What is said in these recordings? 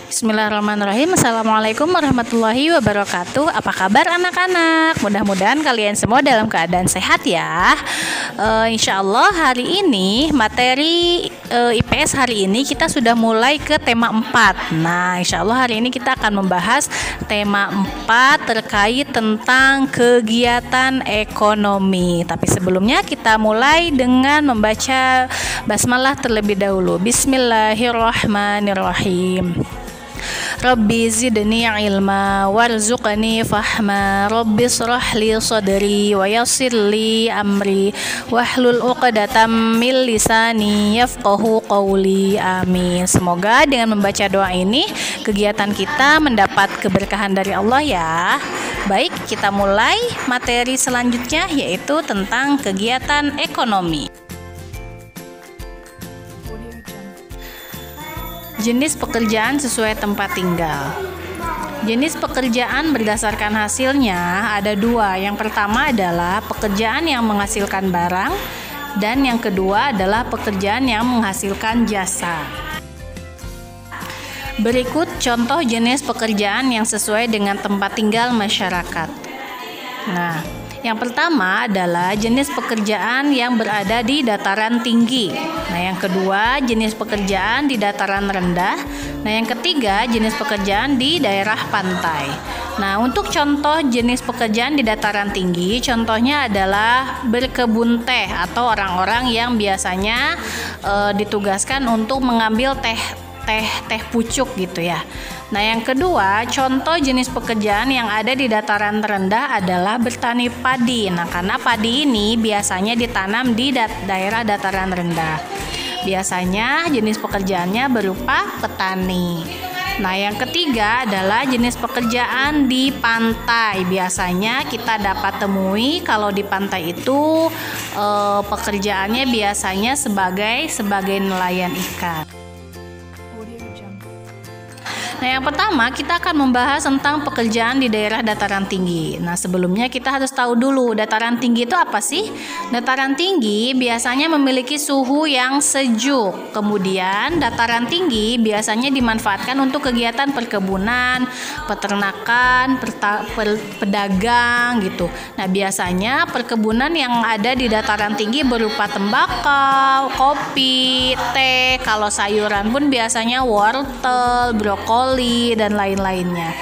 Bismillahirrahmanirrahim. Assalamualaikum warahmatullahi wabarakatuh. Apa kabar anak-anak? Mudah-mudahan kalian semua dalam keadaan sehat ya. Insya Allah hari ini materi IPS hari ini kita sudah mulai ke tema 4. Nah, insya Allah hari ini kita akan membahas tema 4 terkait tentang kegiatan ekonomi. Tapi sebelumnya kita mulai dengan membaca basmalah terlebih dahulu. Bismillahirrahmanirrahim. Rabbi zidni ilma warzuqni fahma Rabbi shrah li sadri wa yassir li amri wahlul 'uqdatam min lisani yafqahu qawli. Amin. Semoga dengan membaca doa ini kegiatan kita mendapat keberkahan dari Allah ya. Baik, kita mulai materi selanjutnya yaitu tentang kegiatan ekonomi. Jenis pekerjaan sesuai tempat tinggal. Jenis pekerjaan berdasarkan hasilnya ada 2. Yang pertama adalah pekerjaan yang menghasilkan barang, dan yang kedua adalah pekerjaan yang menghasilkan jasa. Berikut contoh jenis pekerjaan yang sesuai dengan tempat tinggal masyarakat. Nah, yang pertama adalah jenis pekerjaan yang berada di dataran tinggi. Nah, yang kedua jenis pekerjaan di dataran rendah. Nah, yang ketiga jenis pekerjaan di daerah pantai. Nah, untuk contoh jenis pekerjaan di dataran tinggi, contohnya adalah berkebun teh atau orang-orang yang biasanya ditugaskan untuk mengambil teh pucuk gitu ya. Nah, yang kedua, contoh jenis pekerjaan yang ada di dataran rendah adalah bertani padi. Nah, karena padi ini biasanya ditanam di daerah dataran rendah. Biasanya jenis pekerjaannya berupa petani. Nah, yang ketiga adalah jenis pekerjaan di pantai. Biasanya kita dapat temui kalau di pantai itu pekerjaannya biasanya sebagai nelayan ikan. Nah, yang pertama kita akan membahas tentang pekerjaan di daerah dataran tinggi. Nah, sebelumnya kita harus tahu dulu dataran tinggi itu apa sih? Dataran tinggi biasanya memiliki suhu yang sejuk. Kemudian dataran tinggi biasanya dimanfaatkan untuk kegiatan perkebunan, peternakan, pedagang gitu. Nah, biasanya perkebunan yang ada di dataran tinggi berupa tembakau, kopi, teh. Kalau sayuran pun biasanya wortel, brokoli dan lain-lainnya.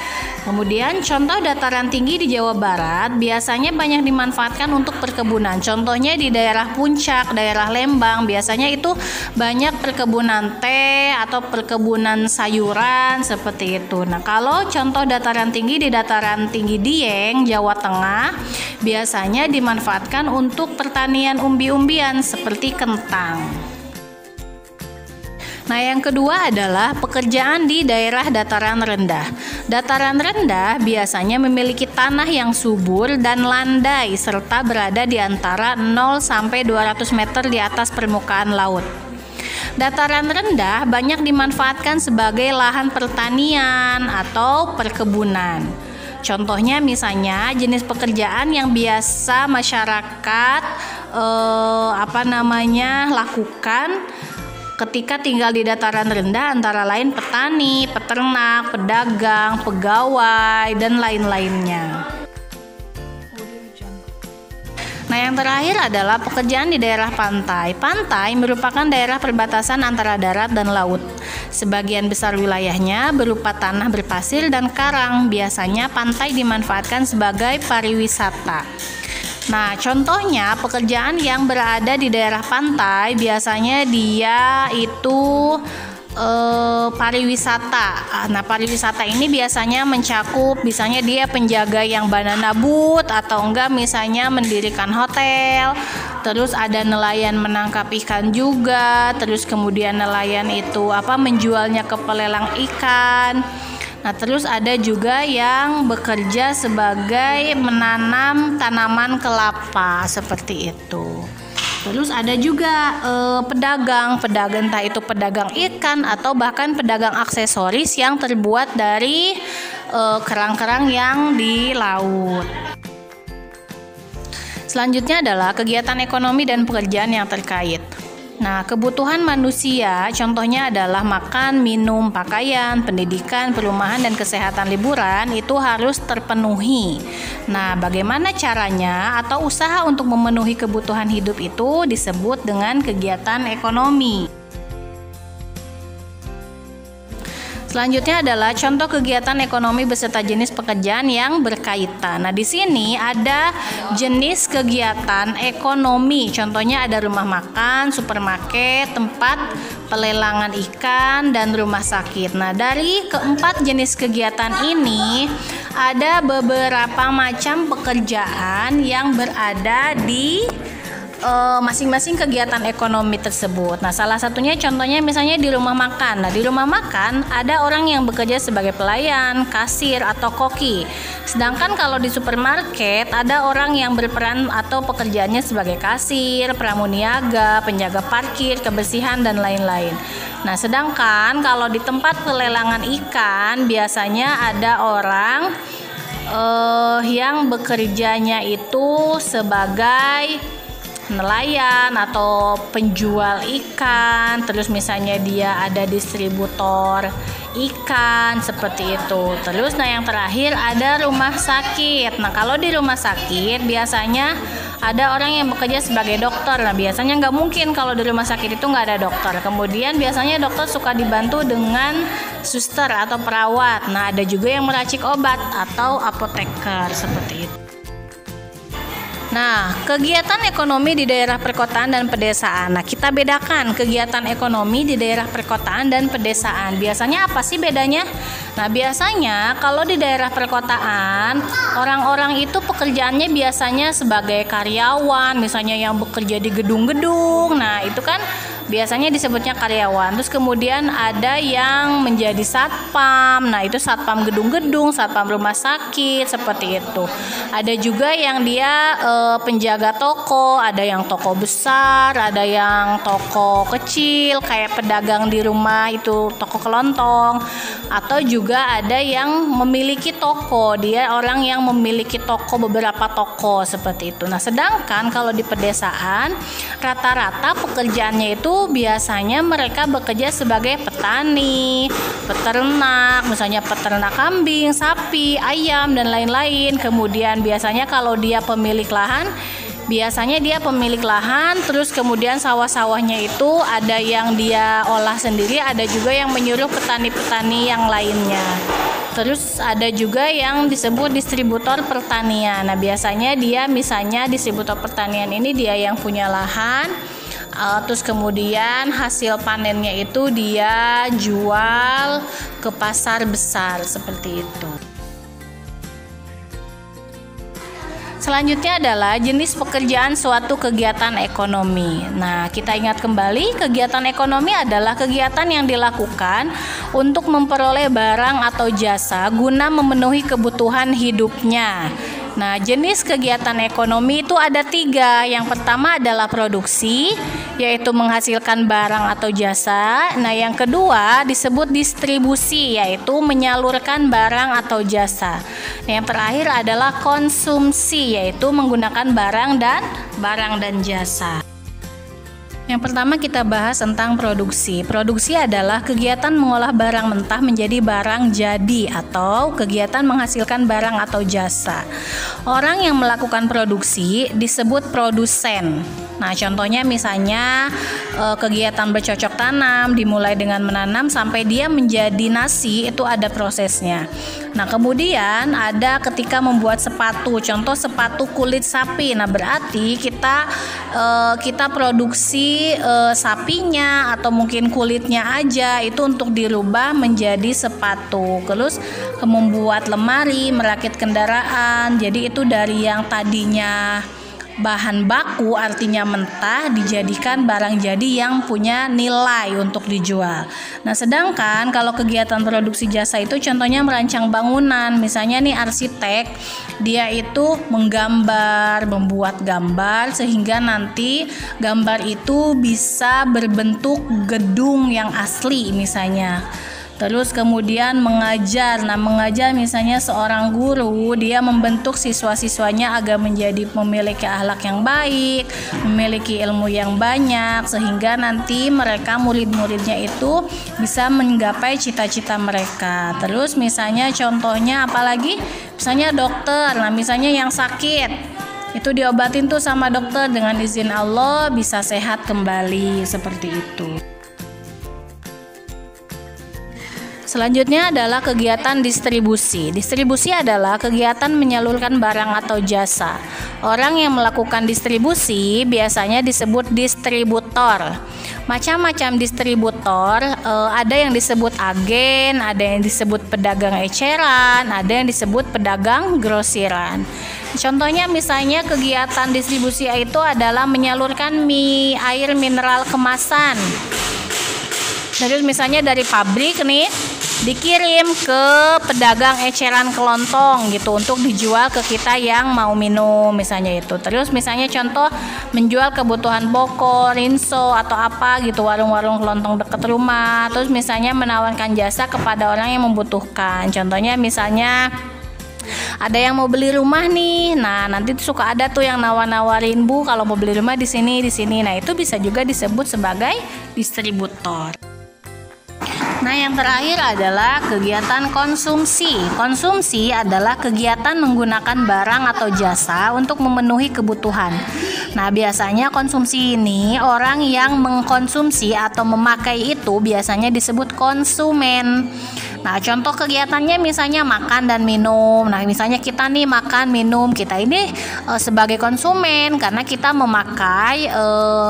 Kemudian contoh dataran tinggi di Jawa Barat biasanya banyak dimanfaatkan untuk perkebunan. Contohnya di daerah Puncak, daerah Lembang, biasanya itu banyak perkebunan teh atau perkebunan sayuran seperti itu. Nah, kalau contoh dataran tinggi di dataran tinggi Dieng, Jawa Tengah, biasanya dimanfaatkan untuk pertanian umbi-umbian seperti kentang. Nah, yang kedua adalah pekerjaan di daerah dataran rendah. Dataran rendah biasanya memiliki tanah yang subur dan landai serta berada di antara 0 sampai 200 meter di atas permukaan laut. Dataran rendah banyak dimanfaatkan sebagai lahan pertanian atau perkebunan. Contohnya misalnya jenis pekerjaan yang biasa masyarakat lakukan ketika tinggal di dataran rendah antara lain petani, peternak, pedagang, pegawai, dan lain-lainnya. Nah, yang terakhir adalah pekerjaan di daerah pantai. Pantai merupakan daerah perbatasan antara darat dan laut. Sebagian besar wilayahnya berupa tanah berpasir dan karang. Biasanya pantai dimanfaatkan sebagai pariwisata. Nah, contohnya pekerjaan yang berada di daerah pantai biasanya dia itu pariwisata. Nah, pariwisata ini biasanya mencakup misalnya dia penjaga yang banana boat atau enggak misalnya mendirikan hotel. Terus ada nelayan menangkap ikan juga. Terus kemudian nelayan itu menjualnya ke pelelang ikan. Nah, terus ada juga yang bekerja sebagai menanam tanaman kelapa seperti itu. Terus ada juga pedagang entah itu pedagang ikan atau bahkan pedagang aksesoris yang terbuat dari kerang-kerang yang di laut. Selanjutnya adalah kegiatan ekonomi dan pekerjaan yang terkait. Nah, kebutuhan manusia contohnya adalah makan, minum, pakaian, pendidikan, perumahan, dan kesehatan liburan itu harus terpenuhi. Nah, bagaimana caranya atau usaha untuk memenuhi kebutuhan hidup itu disebut dengan kegiatan ekonomi. Selanjutnya adalah contoh kegiatan ekonomi beserta jenis pekerjaan yang berkaitan. Nah, di sini ada jenis kegiatan ekonomi. Contohnya ada rumah makan, supermarket, tempat pelelangan ikan, dan rumah sakit. Nah, dari keempat jenis kegiatan ini ada beberapa macam pekerjaan yang berada di masing-masing kegiatan ekonomi tersebut. Nah, salah satunya contohnya misalnya di rumah makan. Nah, di rumah makan ada orang yang bekerja sebagai pelayan, kasir, atau koki. Sedangkan kalau di supermarket ada orang yang berperan atau pekerjaannya sebagai kasir, pramuniaga, penjaga parkir, kebersihan, dan lain-lain. Nah, sedangkan kalau di tempat pelelangan ikan biasanya ada orang yang bekerjanya itu sebagai nelayan atau penjual ikan, terus misalnya dia ada distributor ikan seperti itu. Terus yang terakhir ada rumah sakit. Nah, kalau di rumah sakit biasanya ada orang yang bekerja sebagai dokter. Nah, biasanya nggak mungkin kalau di rumah sakit itu nggak ada dokter. Kemudian biasanya dokter suka dibantu dengan suster atau perawat. Nah, ada juga yang meracik obat atau apoteker seperti itu. Nah, kegiatan ekonomi di daerah perkotaan dan pedesaan. Nah, kita bedakan kegiatan ekonomi di daerah perkotaan dan pedesaan. Biasanya apa sih bedanya? Nah, biasanya kalau di daerah perkotaan, orang-orang itu pekerjaannya biasanya sebagai karyawan, misalnya yang bekerja di gedung-gedung. Nah, itu kan biasanya disebutnya karyawan. Terus kemudian ada yang menjadi satpam. Nah, itu satpam gedung-gedung, satpam rumah sakit, seperti itu. Ada juga yang dia penjaga toko, ada yang toko besar, ada yang toko kecil kayak pedagang di rumah itu toko kelontong, atau juga ada yang memiliki toko, dia orang yang memiliki toko, beberapa toko seperti itu. Nah, sedangkan kalau di pedesaan rata-rata pekerjaannya itu biasanya mereka bekerja sebagai petani, peternak, misalnya peternak kambing, sapi, ayam, dan lain-lain. Kemudian biasanya kalau dia pemilik lahan, terus kemudian sawah-sawahnya itu ada yang dia olah sendiri, ada juga yang menyuruh petani-petani yang lainnya. Terus ada juga yang disebut distributor pertanian. Nah, biasanya dia misalnya distributor pertanian ini dia yang punya lahan, terus kemudian hasil panennya itu dia jual ke pasar besar seperti itu. Selanjutnya adalah jenis pekerjaan suatu kegiatan ekonomi. Nah, kita ingat kembali, kegiatan ekonomi adalah kegiatan yang dilakukan untuk memperoleh barang atau jasa guna memenuhi kebutuhan hidupnya. Nah, jenis kegiatan ekonomi itu ada 3. Yang pertama adalah produksi, yaitu menghasilkan barang atau jasa. Nah, yang kedua disebut distribusi, yaitu menyalurkan barang atau jasa. Nah, yang terakhir adalah konsumsi, yaitu menggunakan barang dan jasa. Yang pertama kita bahas tentang produksi. Produksi adalah kegiatan mengolah barang mentah menjadi barang jadi atau kegiatan menghasilkan barang atau jasa. Orang yang melakukan produksi disebut produsen. Nah, contohnya misalnya kegiatan bercocok tanam dimulai dengan menanam sampai dia menjadi nasi, itu ada prosesnya. Nah, kemudian ada ketika membuat sepatu, contoh sepatu kulit sapi. Nah, berarti kita produksi sapinya atau mungkin kulitnya aja itu untuk dirubah menjadi sepatu. Terus membuat lemari, merakit kendaraan. Jadi itu dari yang tadinya bahan baku artinya mentah dijadikan barang jadi yang punya nilai untuk dijual. Nah, sedangkan kalau kegiatan produksi jasa itu contohnya merancang bangunan. Misalnya nih arsitek, dia itu menggambar, membuat gambar sehingga nanti gambar itu bisa berbentuk gedung yang asli misalnya. Terus kemudian mengajar. Nah, mengajar misalnya seorang guru, dia membentuk siswa-siswanya agar menjadi memiliki akhlak yang baik, memiliki ilmu yang banyak, sehingga nanti mereka murid-muridnya itu bisa menggapai cita-cita mereka. Terus misalnya contohnya apalagi? Misalnya dokter. Nah, misalnya yang sakit itu diobatin tuh sama dokter, dengan izin Allah bisa sehat kembali, seperti itu. Selanjutnya adalah kegiatan distribusi. Distribusi adalah kegiatan menyalurkan barang atau jasa. Orang yang melakukan distribusi biasanya disebut distributor. Macam-macam distributor, ada yang disebut agen, ada yang disebut pedagang eceran, ada yang disebut pedagang grosiran. Contohnya misalnya kegiatan distribusi itu adalah menyalurkan air mineral kemasan. Terus misalnya dari pabrik nih dikirim ke pedagang eceran kelontong gitu untuk dijual ke kita yang mau minum misalnya itu. Terus misalnya contoh menjual kebutuhan pokok, rinso atau apa gitu, warung-warung kelontong dekat rumah. Terus misalnya menawarkan jasa kepada orang yang membutuhkan. Contohnya misalnya ada yang mau beli rumah nih. Nah, nanti suka ada tuh yang nawar-nawarin, Bu, kalau mau beli rumah di sini, di sini. Nah, itu bisa juga disebut sebagai distributor. Nah, yang terakhir adalah kegiatan konsumsi. Konsumsi adalah kegiatan menggunakan barang atau jasa untuk memenuhi kebutuhan. Nah, biasanya konsumsi ini orang yang mengkonsumsi atau memakai itu biasanya disebut konsumen. Nah, contoh kegiatannya misalnya makan dan minum. Nah, misalnya kita nih makan, minum, kita ini sebagai konsumen karena kita memakai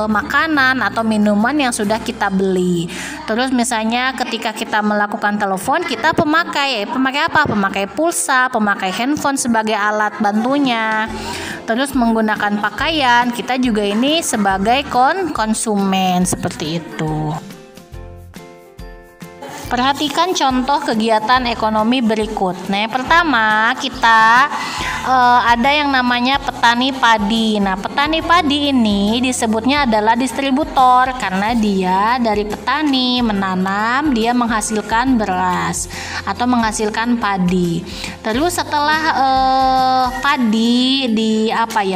makanan atau minuman yang sudah kita beli. Terus misalnya ketika kita melakukan telepon, kita pemakai. Pemakai apa? Pemakai pulsa, pemakai handphone sebagai alat bantunya. Terus menggunakan pakaian, kita juga ini sebagai konsumen, seperti itu. Perhatikan contoh kegiatan ekonomi berikut. Nah, yang pertama kita ada yang namanya petani padi. Nah, petani padi ini disebutnya adalah distributor karena dia dari petani menanam, dia menghasilkan beras atau menghasilkan padi. Terus setelah padi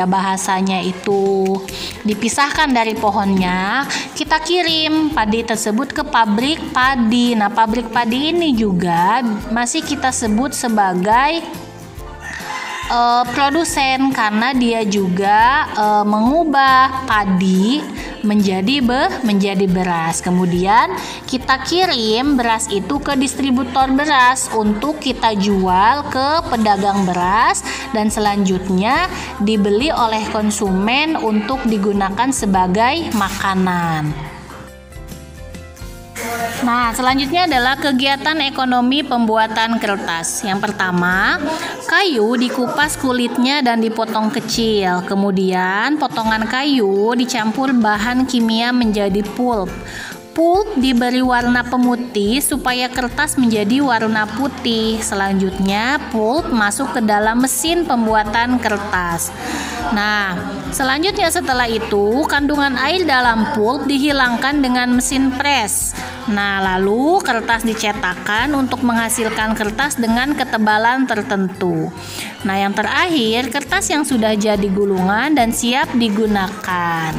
bahasanya itu dipisahkan dari pohonnya, kita kirim padi tersebut ke pabrik padi. Nah, pabrik padi ini juga masih kita sebut sebagai produsen karena dia juga mengubah padi menjadi beras. Kemudian kita kirim beras itu ke distributor beras untuk kita jual ke pedagang beras dan selanjutnya dibeli oleh konsumen untuk digunakan sebagai makanan. Nah, selanjutnya adalah kegiatan ekonomi pembuatan kertas. Yang pertama, kayu dikupas kulitnya dan dipotong kecil. Kemudian, potongan kayu dicampur bahan kimia menjadi pulp. Pulp diberi warna pemutih supaya kertas menjadi warna putih. Selanjutnya, pulp masuk ke dalam mesin pembuatan kertas. Nah, selanjutnya setelah itu, kandungan air dalam pulp dihilangkan dengan mesin pres. Nah, lalu kertas dicetakkan untuk menghasilkan kertas dengan ketebalan tertentu. Nah, yang terakhir, kertas yang sudah jadi gulungan dan siap digunakan.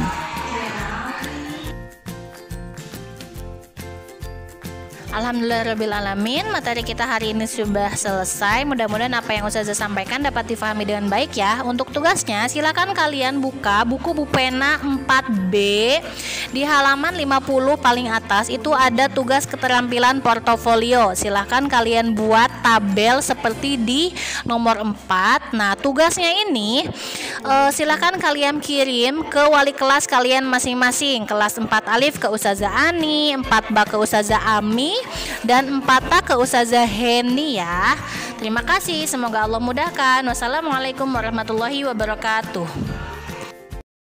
Alhamdulillahirrabbilalamin, materi kita hari ini sudah selesai. Mudah-mudahan apa yang Ustazah sampaikan dapat difahami dengan baik ya. Untuk tugasnya silakan kalian buka buku Bupena 4B di halaman 50 paling atas. Itu ada tugas keterampilan portofolio. Silakan kalian buat tabel seperti di nomor 4. Nah, tugasnya ini silakan kalian kirim ke wali kelas kalian masing-masing. Kelas 4 Alif ke Ustazah Ani, 4 Ba ke Ustazah Ami, dan 4A ke Ustazah Heni ya. Terima kasih, semoga Allah mudahkan. Wassalamualaikum warahmatullahi wabarakatuh.